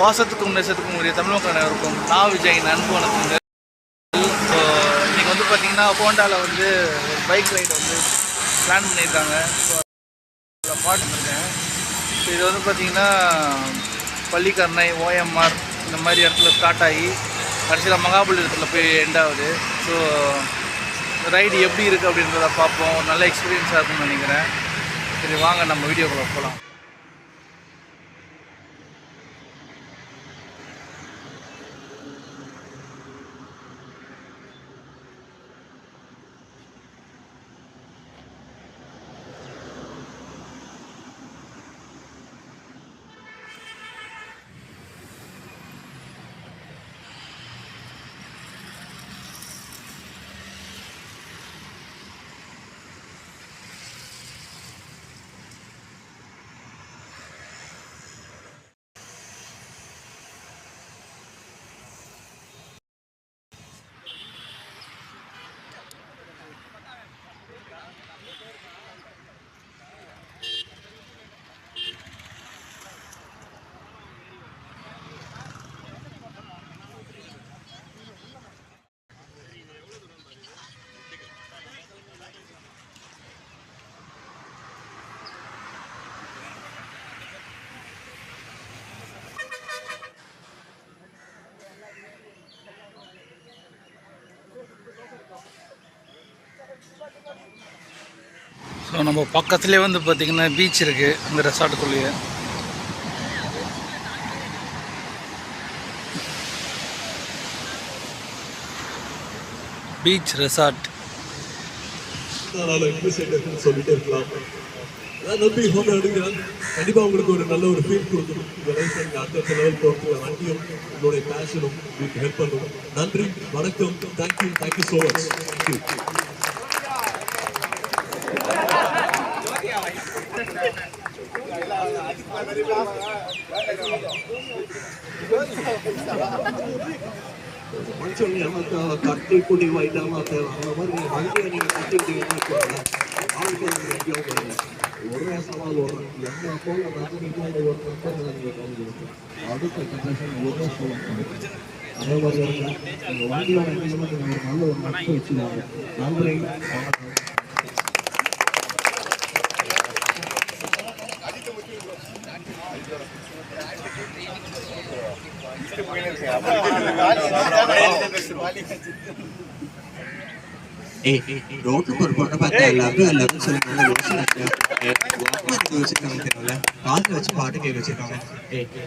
பாசத்துக்கும் நேசத்துக்கும் உரிய தமிழ் மக்கள் அனைவருக்கும் நான் விஜயின் அன்பு வணக்கங்கள். ஸோ இன்றைக்கி வந்து பார்த்திங்கன்னா ஹோண்டாவில் வந்து ஒரு பைக் ரைடு வந்து பிளான் பண்ணியிருக்காங்க. ஸோ அதில் பாட்டுருக்கேன். ஸோ இது வந்து பார்த்திங்கன்னா பள்ளிக்கரணை, ஓஎம்ஆர் இந்த மாதிரி இடத்துல ஸ்டார்ட் ஆகி கடைசியில் மகாபலிபுரத்தில் போய் எண்ட் ஆகுது. ஸோ ரைடு எப்படி இருக்குது அப்படின்றத பார்ப்போம். நல்ல எக்ஸ்பீரியன்ஸாக இருக்குன்னு நினைக்கிறேன். சரி வாங்க நம்ம வீடியோக்குள்ளே போகலாம். ஸோ நம்ம பக்கத்துலேயே வந்து பார்த்திங்கன்னா பீச் இருக்குது. இந்த ரெசார்ட்டுக்குள்ளேயே பீச் ரெசார்ட். சொல்லிட்டே இருக்கலாம். நம்பி ஹோம் எடுக்கிறேன். கண்டிப்பாக உங்களுக்கு ஒரு நல்ல ஒரு ஃபீல் கொடுக்கணும். உங்கள் லைஃப் நீங்கள் அடுத்த லெவல் போகிற வண்டியும் உங்களுடைய பேஷனும் உங்களுக்கு ஹெல்ப் பண்ணணும். நன்றி, வணக்கம், தேங்க்யூ ஸோ மச். தேங்க்யூ. மனுஷன் நமக்கு கட்டி குடி வைத்தாம தேவை. அந்த மாதிரி வண்டியை நீங்கள் கட்டிக்கிட்டீங்கன்னா ஒரே சவால் வரும். எந்த போல நகரிக்கோ ஒரு நம்பர் நீங்கள் கலந்துருக்கு. அடுத்த ஜென்ரேஷன் ஒரே சவால். அதே மாதிரி உங்கள் வண்டியோட நீங்கள் ஒரு நல்ல ஒரு நட்பு வச்சுருவாங்க. நன்றி, வணக்கம். ரோட்டுக்கு ஒரு பொண்ணை பார்த்தா எல்லாருக்கும் சொல்லுங்க. வச்சிருக்காங்க காதில் வச்சு பாட்டு கேட்க வச்சிருக்காங்க.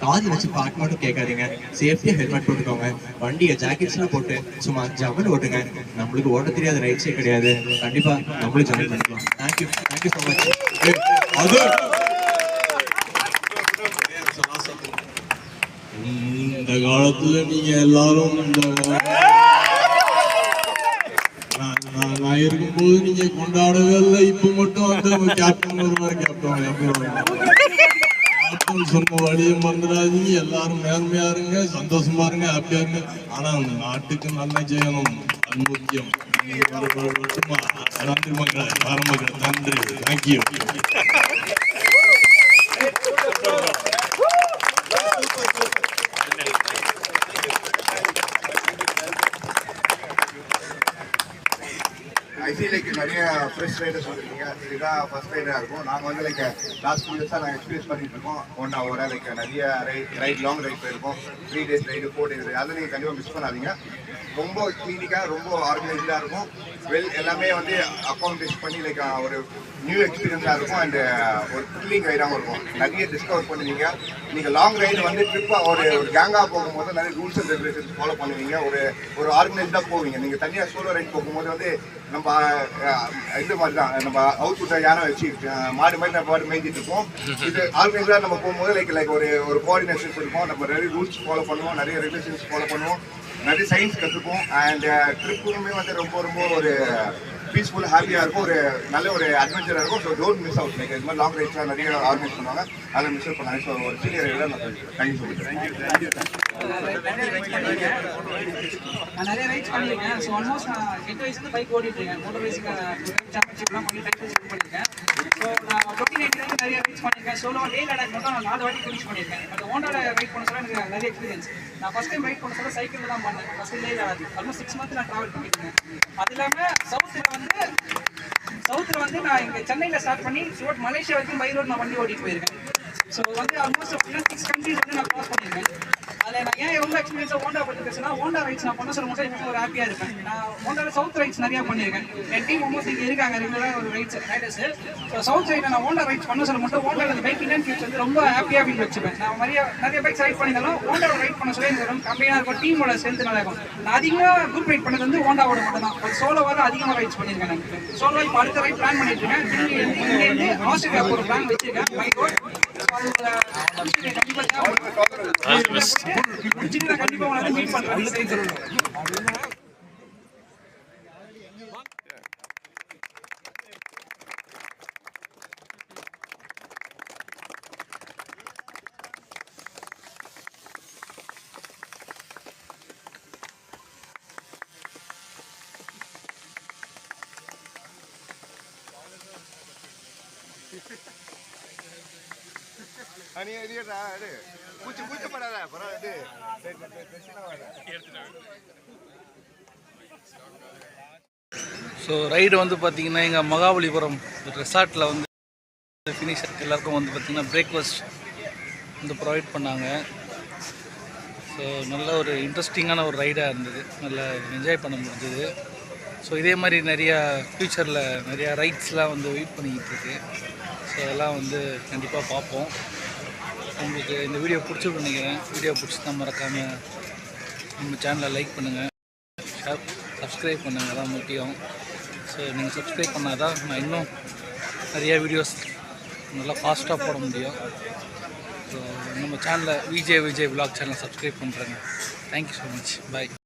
காதில் வச்சு பாட்டு மட்டும் கேட்காதீங்க. சேஃப்டியா ஹெல்மெட் போட்டுக்கோங்க. வண்டியை ஜாக்கெட்ஸ்லாம் போட்டு சும்மா ஜம்முன்னு ஓட்டுங்க. நம்மளுக்கு ஓட்ட தெரியாத ரைட்ஸே கிடையாது. கண்டிப்பா நம்மளும் ஜாயின் பண்ணிக்கலாம். Thank you so much. இந்த காலத்துல நீங்க எல்லாரும் நான் இருக்கும்போது நீங்க கொண்டாடவே இல்லை. இப்ப மட்டும் அந்த கேப்டன் வருவார். கேப்டன் சொன்ன வழியை மறந்துடாதீங்க. எல்லாரும் மேன்மையா இருங்க, சந்தோஷமா இருங்க, ஹாப்பியா இருங்க. ஆனா நாட்டுக்கு நன்மை செய்யணும், அது முக்கியம். நன்றி மக்கள், வர மக்கள், நன்றி, தேங்க்யூ. ஐ ஃபீல் லைக் நிறைய ஃப்ரெஷ் ரைடர்ஸ் வந்துருக்கீங்க. இதுதான் ஃபர்ஸ்ட் ரைடாக இருக்கும். நாங்கள் வந்து லைக் லாஸ்ட் 2 இயர்ஸாக நாங்கள் எக்ஸ்பீரியன்ஸ் பண்ணிட்டு இருக்கோம். ஹோண்டாவோட லைக் நிறைய ரைட் லாங் ரைட் போயிருக்கோம். 3 டேஸ் ரைடு, 4 டேஸ் ரைடு. அதை நீங்கள் கண்டிப்பாக மிஸ் பண்ணாதீங்க. ரொம்ப கிளீனிக்காக, ரொம்ப ஆர்கனைஸ்டாக இருக்கும். எல்லாமே வந்து அக்கௌண்டேஷன் பண்ணி லைக் ஒரு நியூ எக்ஸ்பீரியன்ஸாக இருக்கும். அண்ட் ஒரு த்ரில்லிங் ரைடாகவும் இருக்கும். நிறைய டிஸ்கவர் பண்ணுவீங்க. நீங்கள் லாங் ரைடு வந்து ட்ரிப்பாக ஒரு கேங்காக போகும்போது நிறைய ரூல்ஸ் அண்ட் ரெகுலேஷன்ஸ் ஃபாலோ பண்ணுவீங்க. ஒரு ஆர்கனைஸ்டாக போவீங்க. நீங்கள் தனியாக சோலோ ரைட் போகும்போது வந்து நம்ம இது மாதிரி தான், நம்ம அவுட் புட்டை யானை வச்சு மாடு மாதிரி நம்ம பாட்டு மேய்ஞ்சிட்டு இருக்கோம். இது ஆர்கனைஸ்டாக நம்ம போகும்போது லைக் ஒரு கோஆர்டினேஷன்ஸ் இருக்கும். நம்ம நிறைய ரூல்ஸ் ஃபாலோ பண்ணுவோம், நிறைய ரெகுலேஷன்ஸ் ஃபாலோ பண்ணுவோம், நிறைய சயின்ஸ் கற்றுப்போம். அண்ட் ட்ரிப்புமே வந்து ரொம்ப ஒரு பீஸ்ஃபுல்லாக ஹாப்பியாக இருக்கும். ஒரு நல்ல ஒரு அட்வென்ச்சராக இருக்கும். So don't miss out. Like இது மாதிரி லாங் ரைட்ஸ்லாம் நிறைய ஆர்கனைஸ் பண்ணுவாங்க. அதை மிஸ் அவுட் பண்ணாங்க. ஸோ ஒரு சீனியர் ரைடாக நான் தேங்க்யூ ஸோ மச். நான் நிறைய ரைட்ஸ் பண்ணியிருக்கேன். ஸோ ஆல்மோஸ்ட் நான் 8 வயசுலேருந்து பைக் ஓடிட்டு இருக்கேன். மோட்டர் ரேசிங் சாம்பியன்ஷிப்லாம் பண்ணி டைம் பண்ணியிருக்கேன். ஸோ நான் 2019 நிறைய ரைட்ஸ் பண்ணியிருக்கேன். சோலோவாக லே லடாக் மட்டும் நான் 4 வாட்டி ஃபினிஷ் பண்ணியிருக்கேன். பட் ஹோண்டாவில் ரைட் பண்ண சொல்ல எனக்கு நிறைய எக்ஸ்பீரியன்ஸ். நான் ஃபஸ்ட் டைம் ரைட் பண்ண சொல்ல சைக்கிளில் தான் பண்ணேன். First Leh Ladakh almost 6 month நான் ட்ராவல் பண்ணியிருக்கேன். அது இல்லாமல் சவுத்தில் வந்து நான் இங்கே சென்னையில் ஸ்டார்ட் பண்ணி ஷோட் மலேசியா வரைக்கும் பை ரோட் நான் வண்டி ஓட்டிட்டு போயிருக்கேன். ஸோ வந்து ஆல்மோஸ்ட் 6 கண்ட்ரீஸ் வந்து நான் க்ராஸ் பண்ணியிருக்கேன். அதில் நான் ஏன் ரொம்ப எக்ஸ்பீரியன்ஸாக ஹோண்டா பற்றி பேசுனா, ஹோண்டா ரைட்ஸ் நான் பண்ண சொல்ல மட்டும் எனக்கு ஒரு ஹாப்பியாக இருப்பேன். நான் ஹோண்டாவில் சவுத் ரைட்ஸ் நிறையா பண்ணியிருக்கேன். என் டீம் ஆல்மோஸ்ட் இங்கே இருக்காங்க ரெகுலராக ஒரு ரைடர்ஸ். ஸோ சவுத் ரைடில் நான் ஹோண்டா ரைட்ஸ் பண்ண சொல்ல மட்டும் ஹோண்டாவில் பைக் இண்டியன் ஃபியூச்சர் வந்து ரொம்ப ஹாப்பியாக ஃபீல் வச்சுப்பேன். நான் நிறைய பைக்ஸ் ரைட் பண்ணியிருந்தாலும் ஹோண்டாவோட ரைட் பண்ண சொல்லி எனக்கு ரொம்ப கம்பெனியாக இருக்கும். டீமோட ஸ்ட்ரென்த் நல்லா இருக்கும். நான் அதிகமாக குரூப் ரைட் பண்ணது வந்து ஹோண்டாவோட மட்டும் தான். பட் சோலோவாக அதிகமாக ரைட்ஸ் பண்ணியிருக்கேன். நான் சோலோ இப்போ அடுத்த ரைட் பிளான் பண்ணிட்டு இருக்கேன். இங்கேருந்து ஆஸ்திரேலியாவுக்கு ஒரு பிளான் வச்சிருக்கேன் பை ரோட். கண்டிப்பா உங்களை மீட் பண்றேன். நீ எரியடா அது கூச்சப்படாத பரவாயில்ல. ஸோ ரைடு வந்து பார்த்திங்கன்னா எங்கள் மகாபலிபுரம் ரெசார்ட்டில் வந்து ஃபினிஷர் எல்லாருக்கும் வந்து பார்த்திங்கன்னா பிரேக்ஃபாஸ்ட் வந்து ப்ரொவைட் பண்ணாங்க. ஸோ நல்ல ஒரு இன்ட்ரெஸ்டிங்கான ஒரு ரைடாக இருந்தது. நல்லா என்ஜாய் பண்ண முடிஞ்சது. ஸோ இதே மாதிரி நிறையா ஃப்யூச்சரில் நிறையா ரைட்ஸ்லாம் வந்து வெயிட் பண்ணிக்கிட்டு இருக்கு. ஸோ அதெல்லாம் வந்து கண்டிப்பாக பார்ப்போம். உங்களுக்கு இந்த வீடியோ பிடிச்சிருக்குன்னு நினைக்கிறேன். வீடியோ பிடிச்சிருந்தா மறக்காமல் நம்ம சேனலை லைக் பண்ணுங்கள், சப்ஸ்கிரைப் பண்ணுங்கள். அதான் முக்கியம். ஸோ நீங்கள் சப்ஸ்கிரைப் பண்ணால் தான் நான் இன்னும் நிறையா வீடியோஸ் நல்லா ஃபாஸ்ட்டாக போட முடியும். ஸோ நம்ம சேனலை விஜய் விலாக் சேனலை சப்ஸ்கிரைப் பண்ணுறேங்க. Thank you so much. பாய்.